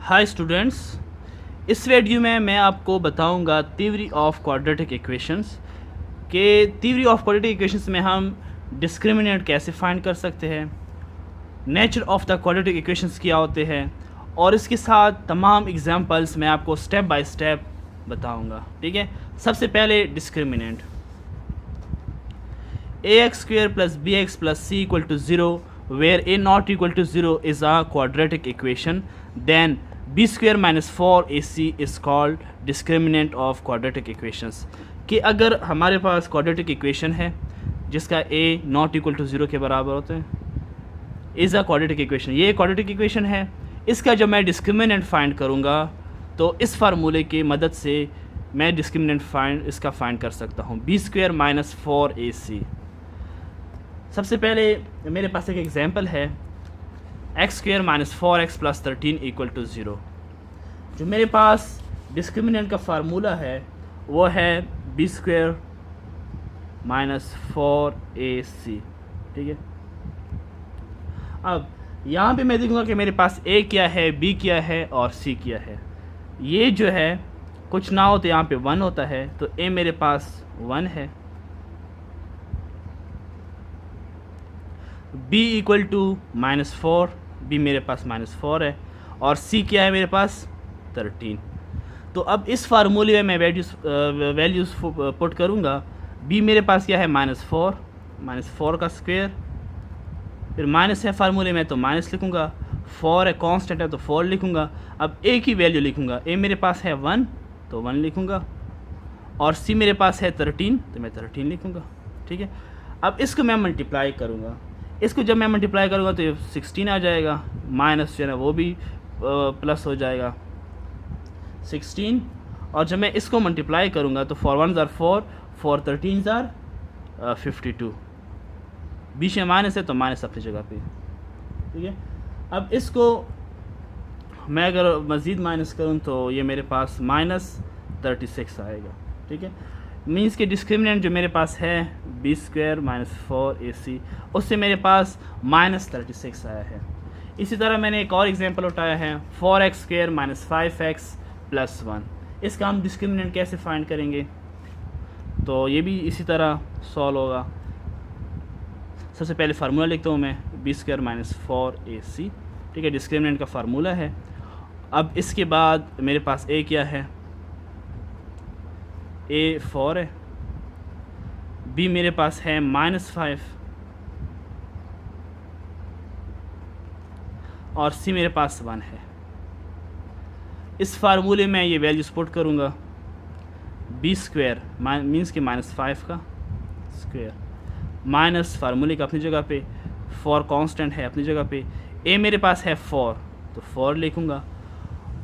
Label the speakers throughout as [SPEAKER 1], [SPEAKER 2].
[SPEAKER 1] Hi students, इस video में मैं आपको बताऊंगा थ्योरी ऑफ क्वाड्रेटिक इक्वेशंस के थ्योरी ऑफ क्वाड्रेटिक इक्वेशंस में हम डिस्क्रिमिनेंट कैसे फाइंड कर सकते हैं, nature of the quadratic equations क्या होते हैं और इसके साथ तमाम एग्जांपल्स मैं आपको स्टेप बाय स्टेप बताऊंगा। ठीक है, सबसे पहले discriminant ax² + bx + c = 0 where a not equal to 0 is a quadratic equation, then b² - 4ac is called discriminant of quadratic equations। कि अगर हमारे पास क्वाड्रेटिक इक्वेशन है जिसका a not equal to 0 के बराबर होते हैं, इज़ अ क्वाड्रेटिक इक्वेशन, ये क्वाड्रेटिक इक्वेशन है, इसका जब मैं डिस्क्रिमिनेंट फाइंड करूँगा तो इस फार्मूले की मदद से मैं डिस्क्रिमिनेंट इसका फाइंड कर सकता हूँ, b² - 4ac। सबसे पहले मेरे पास एक एग्जांपल है x² - 4x + 13 = 0। जो मेरे पास डिस्क्रिमिनेंट का फार्मूला है वो है b² - 4ac। ठीक है, अब यहाँ पे मैं देखूँगा कि मेरे पास a क्या है, b क्या है और c क्या है। ये जो है कुछ ना हो तो यहाँ पे 1 होता है, तो a मेरे पास 1 है, b = -4, b मेरे पास -4 है और c क्या है मेरे पास 13। तो अब इस फार्मूले में मैं वैल्यूज़ पुट करूँगा। b मेरे पास क्या है -4 का स्क्वायर, फिर माइनस है फार्मूले में तो माइनस लिखूँगा, 4 है कांस्टेंट है तो 4 लिखूँगा। अब a की वैल्यू लिखूँगा, a मेरे पास है 1 तो 1 लिखूँगा और c मेरे पास है 13 तो मैं 13 लिखूँगा। ठीक है, अब इसको मैं मल्टीप्लाई करूँगा, इसको जब मैं मल्टीप्लाई करूँगा तो ये 16 आ जाएगा, माइनस जो है ना वो भी प्लस हो जाएगा 16, और जब मैं इसको मल्टीप्लाई करूँगा तो 4 1s are 4, 4 13s are 52। बीच में माइनस है तो माइनस अपनी जगह पे। ठीक है, अब इसको मैं अगर मज़ीद माइनस करूँ तो ये मेरे पास -36 आएगा। ठीक है, मीन्स के डिस्क्रिमिनेंट जो मेरे पास है b² - 4ac, उससे मेरे पास -36 आया है। इसी तरह मैंने एक और एग्जांपल उठाया है 4x² - 5x + 1। इसका हम डिस्क्रिमिनेंट कैसे फाइंड करेंगे, तो ये भी इसी तरह सॉल्व होगा। सबसे पहले फार्मूला लिखता हूँ मैं, b² - 4ac। ठीक है, डिस्क्रिमिनेंट का फार्मूला है। अब इसके बाद मेरे पास a क्या है, a 4 है, b मेरे पास है -5 और c मेरे पास 1 है। इस फार्मूले में ये वैल्यूज़ पुट करूँगा, b² मीन्स के -5 का स्क्वायर माइनस फार्मूले का अपनी जगह पे, 4 कांस्टेंट है अपनी जगह पे, a मेरे पास है 4 तो 4 लिखूँगा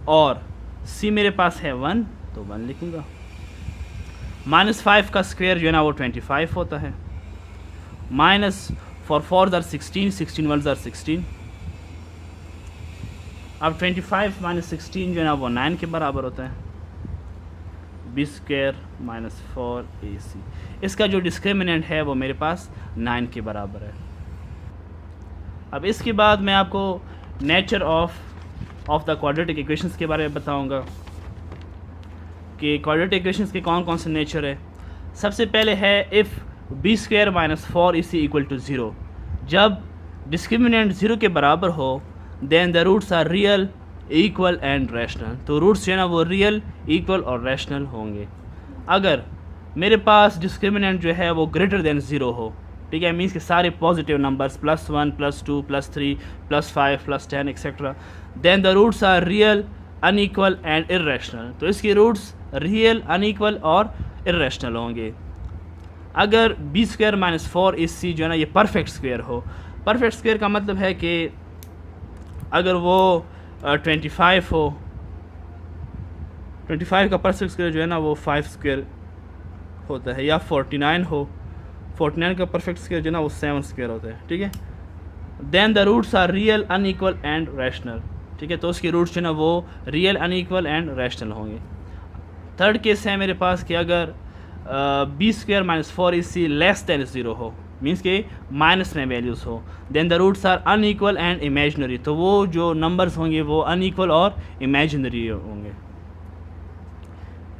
[SPEAKER 1] और c मेरे पास है 1 तो 1 लिखूँगा। -5 का स्क्वायर जो है ना वो 25 होता है, minus 4 4s are 16, 16 1s are 16। अब 25 - 16 जो है ना वो 9 के बराबर होता है, b² - 4ac। इसका जो डिस्क्रिमिनेंट है वो मेरे पास 9 के बराबर है। अब इसके बाद मैं आपको nature of the quadratic equations के बारे में बताऊंगा कि क्वाड्रेटिक इक्वेशंस के कौन कौन से नेचर है। सबसे पहले है इफ़ b² - 4ac = 0। जब डिस्क्रिमिनेंट 0 के बराबर हो then the roots are real, equal and rational. तो रूट्स जो है ना वो रियल, इक्वल और रैशनल होंगे। अगर मेरे पास डिस्क्रिमिनेंट जो है वो ग्रेटर देन 0 हो, ठीक है, मीन्स के सारे positive numbers +1 +2 +3 +5 +10 etcetera, then the roots are real, unequal and irrational. तो इसके रूट्स रियल, अनइक्वल और इर्रेशनल होंगे। अगर b² - 4ac जो है ना ये परफेक्ट स्क्वायर हो, परफेक्ट स्क्वायर का मतलब है कि अगर वो 25 हो, 25 का परफेक्ट स्क्वायर जो है ना वो 5² होता है, या 49 हो, 49 का परफेक्ट स्क्वायर जो है ना वो 7² होता है। ठीक है, then the roots are real, unequal and rational. ठीक है, तो उसके रूट्स जो है ना वो रियल, अनइक्वल एंड रैशनल होंगे। थर्ड केस है मेरे पास कि अगर b² - 4ac < 0 हो, मीन्स के माइनस में वैल्यूज़ हो। Then the roots are unequal and imaginary, तो वो जो नंबर्स होंगे वो अनइक्वल और इमेजिनरी होंगे।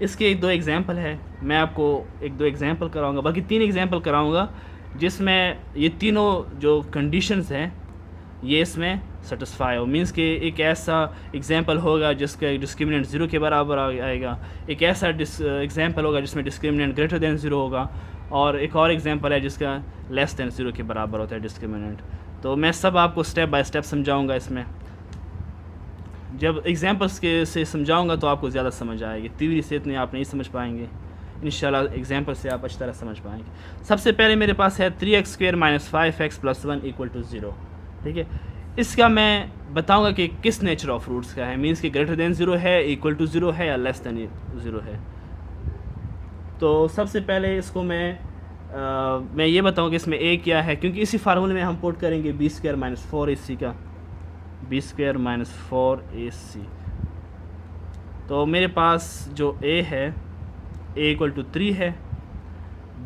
[SPEAKER 1] इसके एक दो एग्जांपल है, मैं आपको एक दो एग्जांपल कराऊंगा, बल्कि 3 एग्जांपल कराऊंगा जिसमें ये तीनों जो कंडीशंस हैं ये इसमें सेटिस्फाई हो। मींस कि एक ऐसा एग्जांपल होगा जिसका डिस्क्रिमिनेंट 0 के बराबर आएगा, एक ऐसा एग्जांपल होगा जिसमें डिस्क्रिमिनेंट ग्रेटर देन 0 होगा, और एक और एग्जांपल है जिसका लेस देन 0 के बराबर होता है डिस्क्रिमिनेंट। तो मैं सब आपको स्टेप बाय स्टेप समझाऊंगा। इसमें जब एग्जांपल्स के से समझाऊंगा तो आपको ज़्यादा समझ आएगी, थ्योरी से इतने आप नहीं समझ पाएंगे, इंशाल्लाह एग्जांपल से आप अच्छी तरह समझ पाएंगे। सबसे पहले मेरे पास है 3x² - 5x + 1 = 0, ठीक है। इसका मैं बताऊंगा कि किस नेचर ऑफ रूट्स का है, मींस कि ग्रेटर देन 0 है, इक्वल टू 0 है, या लेस देन 0 है। तो सबसे पहले इसको मैं ये बताऊंगा कि इसमें a क्या है, क्योंकि इसी फार्मूले में हम पुट करेंगे b² - 4ac का, b² - 4ac। तो मेरे पास जो a है, a = 3 है,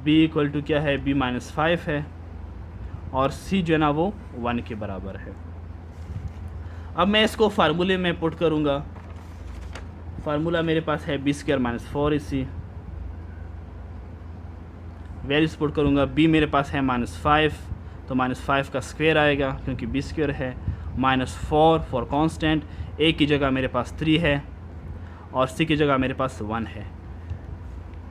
[SPEAKER 1] b = क्या है, b - 5 है, और c जो है ना वो 1 के बराबर है। अब मैं इसको फार्मूले में पुट करूँगा। फार्मूला मेरे पास है b² - 4ac, वैल्यूज पुट करूँगा। b मेरे पास है -5, तो -5 का स्क्वायर आएगा क्योंकि b² है, -4 फॉर कांस्टेंट, a की जगह मेरे पास 3 है और c की जगह मेरे पास 1 है।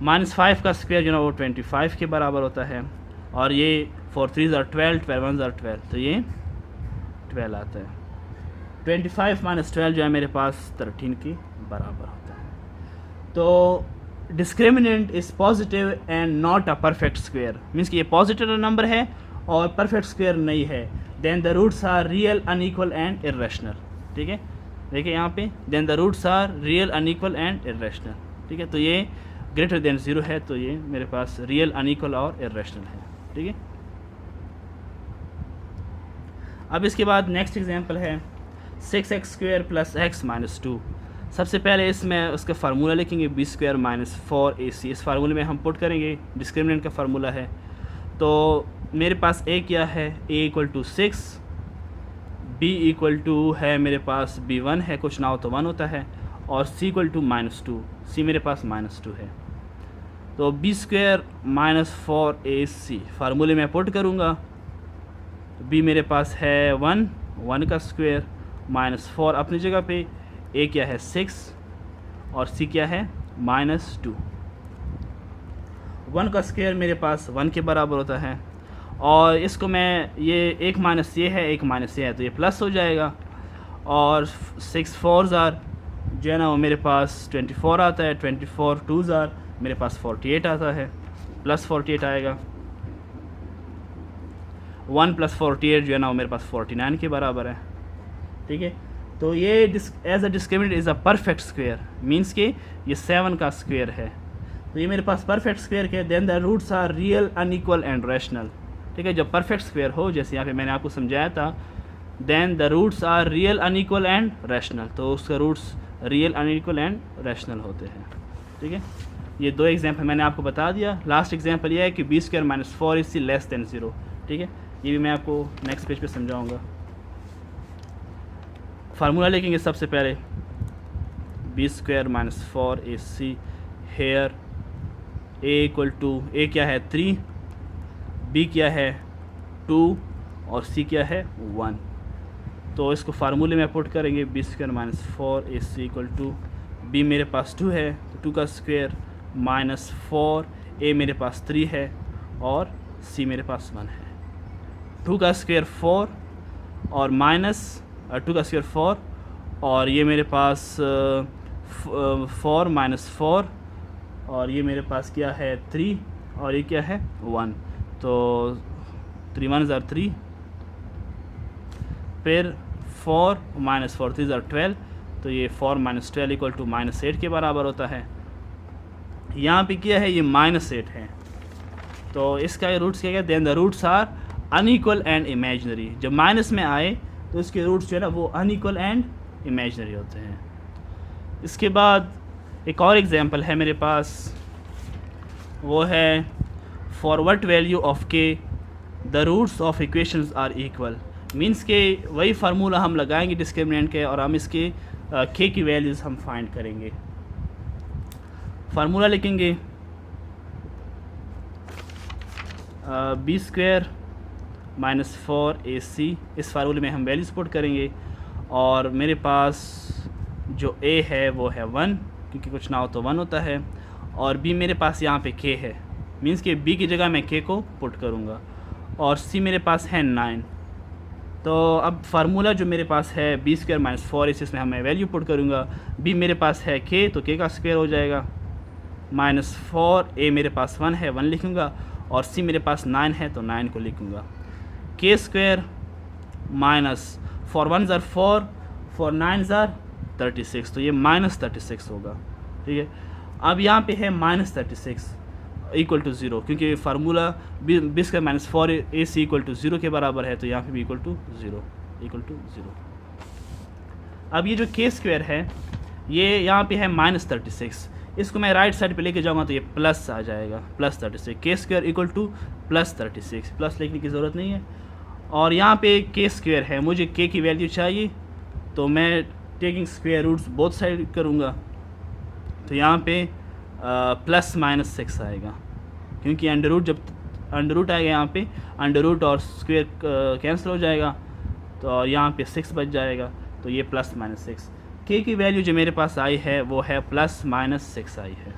[SPEAKER 1] -5 का स्क्वायर जो है वो 25 के बराबर होता है, और ये 4 3s are 12, 12 1s are 12, तो ये 12 आता है। 25 - 12 जो है मेरे पास 13 के बराबर होता है। तो discriminant is positive and not a perfect square, means कि ये पॉजिटिव नंबर है और परफेक्ट स्क्वायर नहीं है। Then the roots are real, unequal and irrational, ठीक है। देखिए यहाँ पे, then the roots are real, unequal and irrational, ठीक है। तो ये ग्रेटर देन 0 है, तो ये मेरे पास रियल, अनइक्वल और इर्रेशनल है, ठीक है। अब इसके बाद नेक्स्ट एग्जांपल है 6x² + x - 2। सबसे पहले इसमें उसका फार्मूला लिखेंगे b² - 4ac। इस फार्मूले में हम पुट करेंगे, डिस्क्रिमिनेंट का फार्मूला है। तो मेरे पास a क्या है, a = 6, b = है मेरे पास b1 है, कुछ ना हो तो 1 होता है, और c = -2, c मेरे पास -2 है। तो b² - 4ac फार्मूले में पुट करूँगा। b मेरे पास है 1 का स्क्वायर, -4 अपनी जगह पे, a क्या है 6 और c क्या है -2। 1 का स्क्वायर मेरे पास 1 के बराबर होता है, और इसको मैं ये एक माइनस ये है, एक माइनस ये है, तो ये प्लस हो जाएगा, और 6 4s are जो है ना वो मेरे पास 24 आता है, 24 2s are मेरे पास 48 आता है, प्लस 48 आएगा। 1 + 48 जो है ना वो मेरे पास 49 के बराबर है, ठीक है। तो ये as a discriminant is a perfect square, means कि ये 7 का स्क्वायर है, तो ये मेरे पास परफेक्ट स्क्वायर के। Then the roots are real, unequal and rational, ठीक है। जब परफेक्ट स्क्वायर हो, जैसे यहाँ पे मैंने आपको समझाया था, then the roots are real, unequal and rational, तो उसका roots real, unequal and rational होते हैं, ठीक है। ये दो एग्जाम्पल मैंने आपको बता दिया। लास्ट एग्जाम्पल ये है कि b² - 4ac लेस देन 0, ठीक है। ये भी मैं आपको नेक्स्ट पेज पे समझाऊंगा। फार्मूला लिखेंगे सबसे पहले, b² - 4ac हेयर a क्या है 3, b क्या है 2 और c क्या है 1। तो इसको फार्मूले में पुट करेंगे, b² - 4ac = b मेरे पास 2 है, तो 2 का स्क्वायर -4, a मेरे पास 3 है और c मेरे पास 1 है। 2 का स्क्वायर 4 और -2 का स्क्वायर 4, और ये मेरे पास 4 - 4, और ये मेरे पास क्या है 3, और ये क्या है 1, तो 3 1s are 3, फिर 4 - 4 3s are 12, तो ये 4 - 12 = -8 के बराबर होता है। यहाँ पे क्या है, ये -8 है, तो इसका ये रूट्स क्या है, then the roots are unequal and imaginary. जब माइनस में आए तो इसके रूट्स जो है ना वो अनइक्वल एंड इमेजिनरी होते हैं। इसके बाद एक और एग्जांपल है मेरे पास, वो है for what value of k the roots of equations are equal, means के वही फार्मूला हम लगाएंगे डिस्क्रिमिनेंट के और हम इसके के की वैल्यूज़ हम फाइंड करेंगे। फार्मूला लिखेंगे बी स्क्वायर माइनस 4ac, इस फार्मूले में हम वैल्यूज पुट करेंगे और मेरे पास जो a है वो है 1, क्योंकि कुछ ना हो तो 1 होता है, और b मेरे पास यहाँ पे k है, मीन्स कि b की जगह मैं k को पुट करूँगा, और c मेरे पास है 9। तो अब फार्मूला जो मेरे पास है बी स्क्वायर माइनस 4ac, इसमें मैं वैल्यू पुट करूँगा। b मेरे पास है k, तो k का स्क्वायर हो जाएगा, माइनस 4, a मेरे पास 1 है, 1 लिखूँगा, और c मेरे पास 9 है तो 9 को लिखूँगा। k स्क्वायर माइनस 4 1 ज़ार 4, 4 9 ज़ार 36, तो ये माइनस 36 होगा। ठीक है, अब यहाँ पे है माइनस 36 इक्वल टू 0, क्योंकि formula B square minus 4ac equal to 0 के बराबर है, तो यहाँ पे भी इक्वल टू 0। अब ये जो k स्क्वायर है ये यहाँ पे है माइनस 36, इसको मैं राइट साइड पे लेके जाऊँगा तो ये प्लस आ जाएगा, प्लस 36, के square equal two plus 36, plus लिखने की ज़रूरत नहीं है। और यहाँ पे के स्क्वायर है, मुझे के की वैल्यू चाहिए, तो मैं taking square roots both side करूँगा, तो यहाँ पे प्लस माइनस 6 आएगा, क्योंकि अंडर रूट जब अंडर रूट आएगा यहाँ पे अंडर रूट और स्क्वायर कैंसिल हो जाएगा, तो और यहाँ पे 6 बच जाएगा, तो ये प्लस माइनस 6। के की वैल्यू जो मेरे पास आई है वो है प्लस माइनस 6 आई है।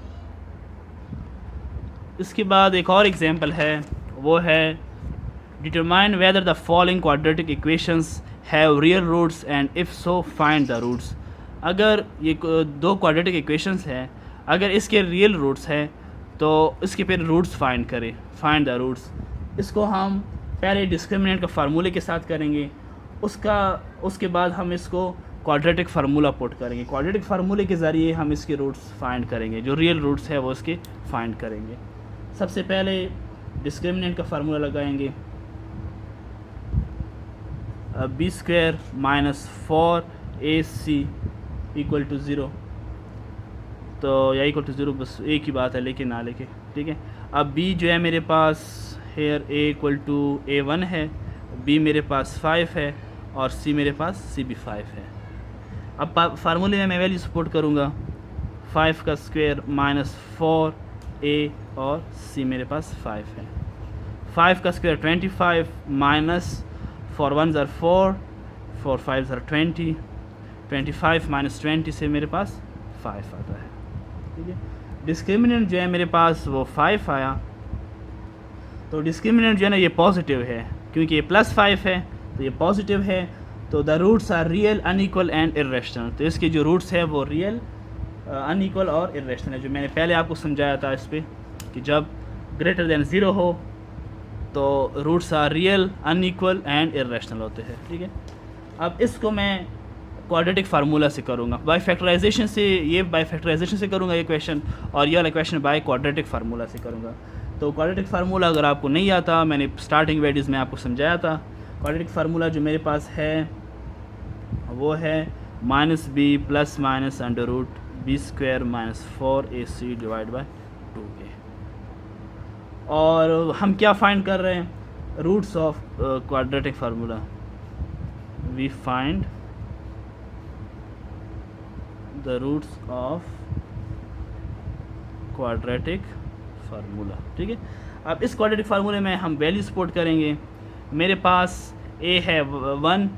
[SPEAKER 1] इसके बाद एक और एग्जांपल है, वो है determine whether the following quadratic equations have real roots and if so find the roots. अगर ये दो क्वाड्रेटिक इक्वेशंस हैं, अगर इसके रियल रूट्स हैं तो इसके फिर रूट्स फाइंड करें, फाइंड द रूट्स। इसको हम पहले डिस्क्रिमिनेंट का फार्मूले के साथ करेंगे, उसके बाद हम इसको क्वाड्रेटिक फार्मूला पुट करेंगे, क्वाड्रेटिक फार्मूले के ज़रिए हम इसके रूट्स फाइंड करेंगे, जो रियल रूट्स है वो इसके फाइंड करेंगे। सबसे पहले डिस्क्रिमिनेंट का फार्मूला लगाएंगे, B square minus 4ac equal to 0, तो या इक्वल टू 0 बस एक ही बात है, लेकिन ना लेके, ठीक है। अब b जो है मेरे पास here a equal to a1 है, b मेरे पास 5 है, और c मेरे पास c भी 5 है। अब फार्मूले में मैं वैल्यू सपोर्ट करूँगा, 5 का स्क्वायर माइनस 4a और c मेरे पास 5 है। 5 का स्क्वायर 25 माइनस 4 1 ज़ार 4, 4 5 ज़ार 20, 25 माइनस 20 से मेरे पास 5 आता है। ठीक है, डिस्क्रिमिनेंट जो है मेरे पास वो 5 आया, तो डिस्क्रिमिनेंट जो है ना ये पॉजिटिव है, क्योंकि ये प्लस 5 है तो ये पॉजिटिव है, तो the roots are real unequal and irrational. तो इसके जो रूट्स है वो रियल अनइक्वल और इर्रेशनल है, जो मैंने पहले आपको समझाया था इस पर कि जब ग्रेटर देन 0 हो तो roots are real unequal and irrational होते हैं। ठीक है, अब इसको मैं क्वाड्रेटिक फार्मूला से करूँगा, बाय फैक्टराइजेशन से, ये बाय फैक्टराइजेशन से करूँगा ये क्वेश्चन, और ये वाला क्वेश्चन बाय क्वाड्रेटिक फार्मूला से करूँगा। तो क्वाड्रेटिक फार्मूला अगर आपको नहीं आता, मैंने स्टार्टिंग वीडियोज़ में आपको समझाया था। क्वाड्रेटिक फार्मूला जो मेरे पास है वो है minus B plus minus under root B square minus 4ac divide by 2a। और हम क्या फाइंड कर रहे हैं, roots of quadratic formula. We find the roots of quadratic formula. ठीक है, अब इस क्वाड्रेटिक फार्मूले में हम वैल्यू सपोर्ट करेंगे। मेरे पास a है 1,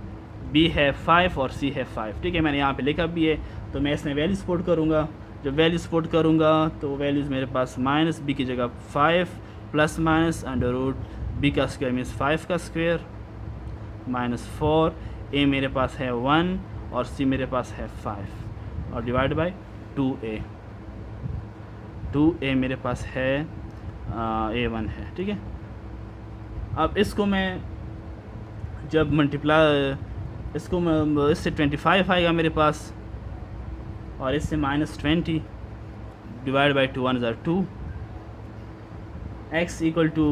[SPEAKER 1] b है 5 और c है 5। ठीक है, मैंने यहाँ पे लिखा भी है, तो मैं इसमें वैल्यू सपोर्ट करूँगा। जब वैल्यू सपोर्ट करूँगा तो वैल्यूज़ मेरे पास माइनस b की जगह 5 plus minus under root b का स्क्वायर मीन्स 5 का स्क्वायर माइनस 4, a मेरे पास है 1 और c मेरे पास है 5 और डिवाइड बाई 2a। 2a मेरे पास है a1 है। ठीक है, अब इसको मैं जब मल्टीप्लाई, इसको मैं इससे 25 आएगा मेरे पास, और इससे माइनस 20 डिवाइड बाई 2 1 ज़ार 2, x equal to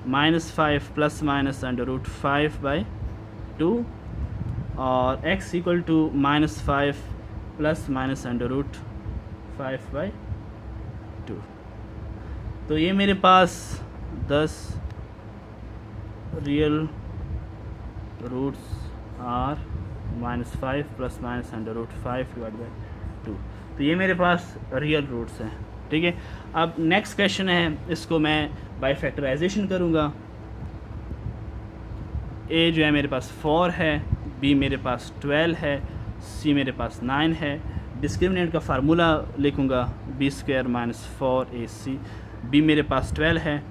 [SPEAKER 1] minus 5 plus minus under root 5 by 2, और x equal to minus 5 plus minus under root 5 by 2। तो ये मेरे पास 10 real roots are -5 + -√5 divide by 2। तो ये मेरे पास रियल रूट्स हैं, ठीक है। अब नेक्स्ट क्वेश्चन है, इसको मैं बाय फैक्टराइजेशन करूँगा। ए जो है मेरे पास 4 है, बी मेरे पास 12 है, सी मेरे पास 9 है। डिस्क्रिमिनेंट का फार्मूला लिखूँगा b² - 4ac। बी मेरे पास 12 है,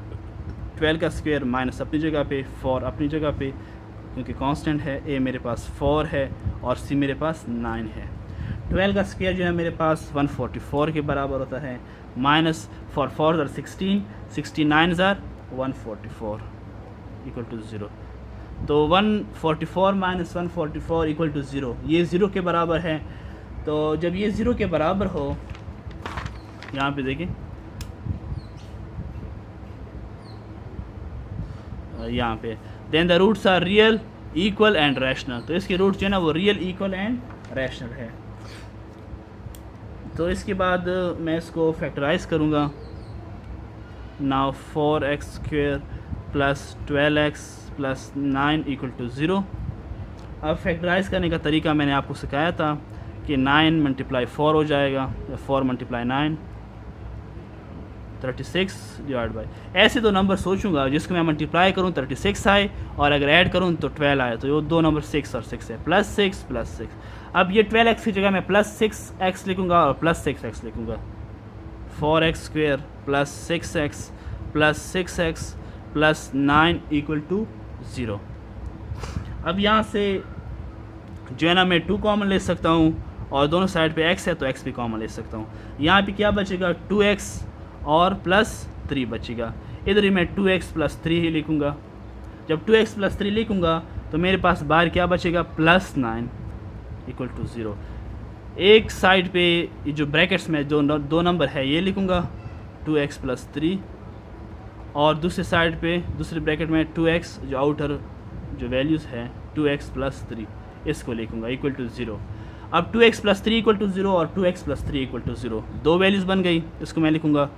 [SPEAKER 1] 12 का स्क्वायर माइनस अपनी जगह पे, 4 अपनी जगह पे क्योंकि कांस्टेंट है। ए मेरे पास 4 है और सी मेरे पास 9 है। 12 का स्क्वायर जो है मेरे पास 144 के बराबर होता है, माइनस 4 4 ज़र 16, 69 ज़र 144 इक्वल टू 0। तो 144 - 144 इक्वल टू 0, ये 0 के बराबर है। तो जब ये 0 के बराबर हो, यहाँ पे देखिए, यहाँ पे then the roots are real, equal and rational. तो इसके रूट्स जो है ना वो रियल, इक्वल एंड रैशनल है। तो इसके बाद मैं इसको फैक्टराइज करूँगा। Now 4x² + 12x + 9 equal to 0। अब फैक्टराइज करने का तरीका मैंने आपको सिखाया था कि 9 × 4 हो जाएगा, या 4 × 9 36 डिवाइड बाई, ऐसे दो नंबर सोचूंगा जिसको मैं मल्टीप्लाई करूं 36 आए और अगर ऐड करूं तो 12 आए। तो ये दो नंबर 6 और 6 है, +6 + 6। अब ये 12x की जगह मैं +6x लिखूंगा और +6x लिखूंगा। 4x² + 6x + 6x + 9 equal to 0। अब यहाँ से जो है ना मैं 2 कॉमन ले सकता हूँ और दोनों साइड पे x है तो x भी कॉमन ले सकता हूँ। यहाँ पे क्या बचेगा, 2x और +3 बचेगा। इधर ही मैं 2x + 3 ही लिखूँगा। जब 2x + 3 लिखूँगा तो मेरे पास बाहर क्या बचेगा, +9 इक्वल टू 0। एक साइड पे ये जो ब्रैकेट्स में जो दो नंबर है ये लिखूँगा 2x + 3, और दूसरे साइड पे दूसरे ब्रैकेट में 2x जो आउटर जो वैल्यूज़ है 2x + 3 इसको लिखूँगा इक्वल टू 0। अब 2x + 3 इक्वल टू 0 और 2x + 3 इक्वल टू 0, दो वैल्यूज़ बन गई। इसको मैं लिखूँगा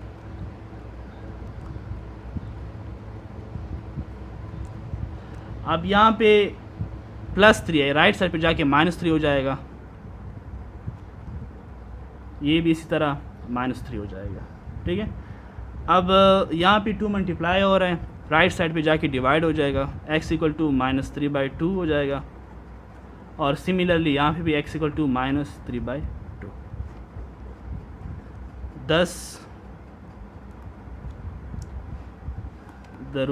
[SPEAKER 1] अब यहाँ पे +3 है, राइट साइड पे जाके -3 हो जाएगा, ये भी इसी तरह -3 हो जाएगा, ठीक है। अब यहाँ पे 2 मल्टीप्लाई हो रहा है, राइट साइड पे जाके डिवाइड हो जाएगा, x इक्वल टू -3/2 हो जाएगा, और सिमिलरली यहाँ पे भी x equal to -3/2। 10 the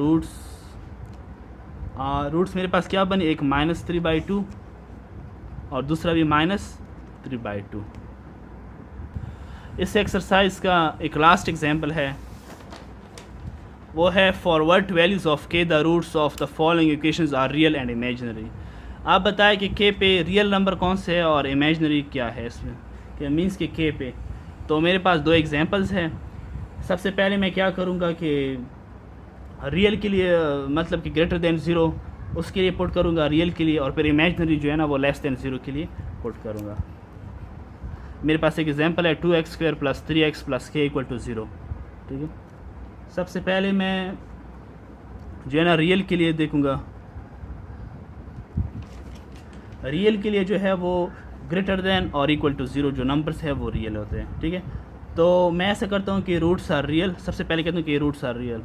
[SPEAKER 1] roots मेरे पास क्या बने, एक -3/2 और दूसरा भी -3/2। इस एक्सरसाइज का एक लास्ट एग्जांपल है, वो है for what values of k the roots of the following equations are real and imaginary. आप बताएं कि k पे रियल नंबर कौन से है और इमेजिनरी क्या है इसमें, क्या मीन्स कि k पे। तो मेरे पास दो एग्जांपल्स हैं। सबसे पहले मैं क्या करूँगा कि रियल के लिए मतलब कि ग्रेटर देन 0 उसके लिए पुट करूँगा रियल के लिए, और फिर इमेजिनरी जो है ना वो लेस देन 0 के लिए पुट करूँगा। मेरे पास एक एग्जांपल है 2x² + 3x + k equal to 0, ठीक है। सबसे पहले मैं जो है ना रियल के लिए देखूँगा, रियल के लिए जो है वो ग्रेटर देन और इक्वल टू 0 जो नंबर्स है वो रियल होते हैं, ठीक है। तो मैं ऐसा करता हूँ कि रूट्स आर रियल, सबसे पहले कहता हूँ कि रूट्स आर रियल।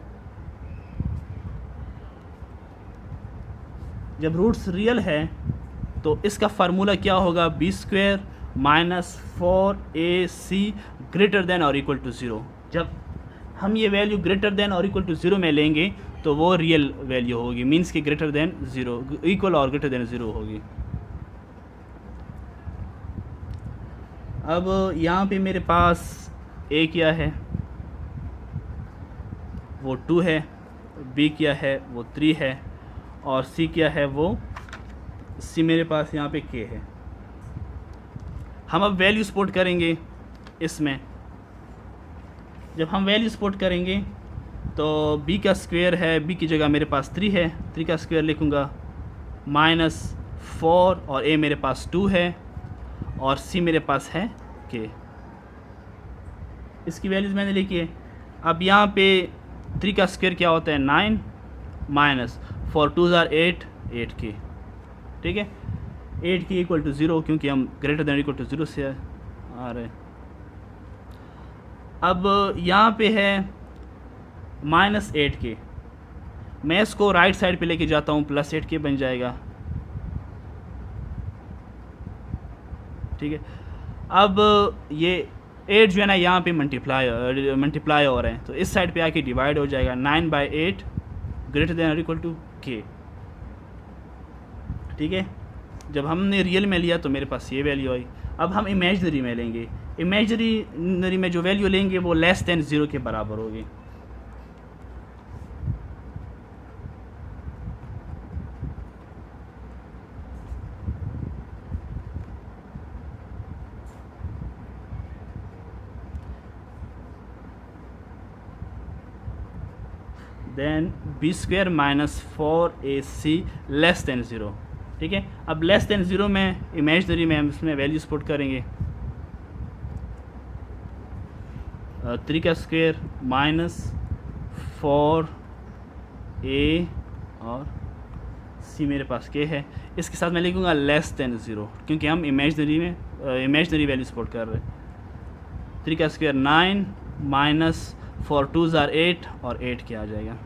[SPEAKER 1] जब रूट्स रियल है तो इसका फार्मूला क्या होगा, b² - 4ac ग्रेटर देन और इक्वल टू 0। जब हम ये वैल्यू ग्रेटर देन और इक्वल टू 0 में लेंगे तो वो रियल वैल्यू होगी, मीन्स कि ग्रेटर देन 0, इक्वल और ग्रेटर देन 0 होगी। अब यहाँ पे मेरे पास a क्या है वो 2 है, b क्या है वो 3 है, और c क्या है वो c मेरे पास यहाँ पे k है। हम अब वैल्यूज़ पुट करेंगे इसमें। जब हम वैल्यूज़ पुट करेंगे तो b का स्क्वायर है, b की जगह मेरे पास 3 है, 3 का स्क्वायर लिखूँगा, -4, और a मेरे पास 2 है और c मेरे पास है k। इसकी वैल्यूज़ मैंने लिखी है। अब यहाँ पे 3 का स्क्वायर क्या होता है 9, 4 2s are 8, 8k, ठीक है। 8k इक्वल टू 0 क्योंकि हम ग्रेटर देन इक्वल टू 0 से आ रहे हैं। अब यहाँ पे है -8k, मैं इसको राइट साइड पे लेके जाता हूँ, +8k बन जाएगा, ठीक है। अब ये 8 जो है ना यहाँ पे मल्टीप्लाई हो रहे हैं, तो इस साइड पे आके डिवाइड हो जाएगा। 9/8 ग्रेटर देन और इक्वल टू k, ठीक है। जब हमने रियल में लिया तो मेरे पास ये वैल्यू आई। अब हम इमेजनरी में लेंगे, इमेजनरी में जो वैल्यू लेंगे वो लेस देन 0 के बराबर होगी। Then b² - 4ac less than 0, ठीक है। अब लेस देन 0 में इमेजनरी में हम इसमें वैल्यूज पुट करेंगे। 3 का स्क्वायर -4a और c मेरे पास k है, इसके साथ मैं लिखूँगा लेस देन 0 क्योंकि हम इमेजनरी वैल्यूज पुट कर रहे हैं। 3 का स्क्वायर 9 -4 2s are 8 और 8 के आ जाएगा।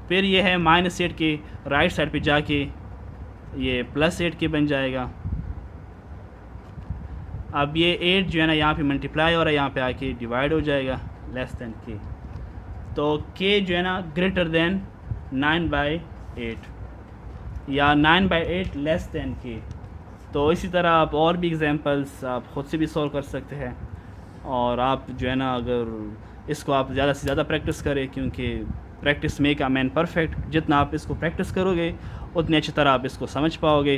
[SPEAKER 1] फिर ये है -8 के राइट साइड पे जाके ये +8 के बन जाएगा। अब ये 8 जो है ना यहाँ पे मल्टीप्लाई हो रहा है, यहाँ पे आके डिवाइड हो जाएगा, लेस देन k। तो k जो है ना ग्रेटर देन 9/8 या 9/8 लेस देन k। तो इसी तरह आप और भी एग्जांपल्स आप ख़ुद से भी सॉल्व कर सकते हैं। और आप जो है ना अगर इसको आप ज़्यादा से ज़्यादा प्रैक्टिस करें, क्योंकि practice make a man perfect, जितना आप इसको प्रैक्टिस करोगे उतनी अच्छी तरह आप इसको समझ पाओगे।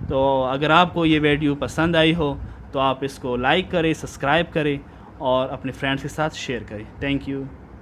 [SPEAKER 1] तो अगर आपको ये वीडियो पसंद आई हो तो आप इसको लाइक करें, सब्सक्राइब करें और अपने फ्रेंड्स के साथ शेयर करें। Thank you.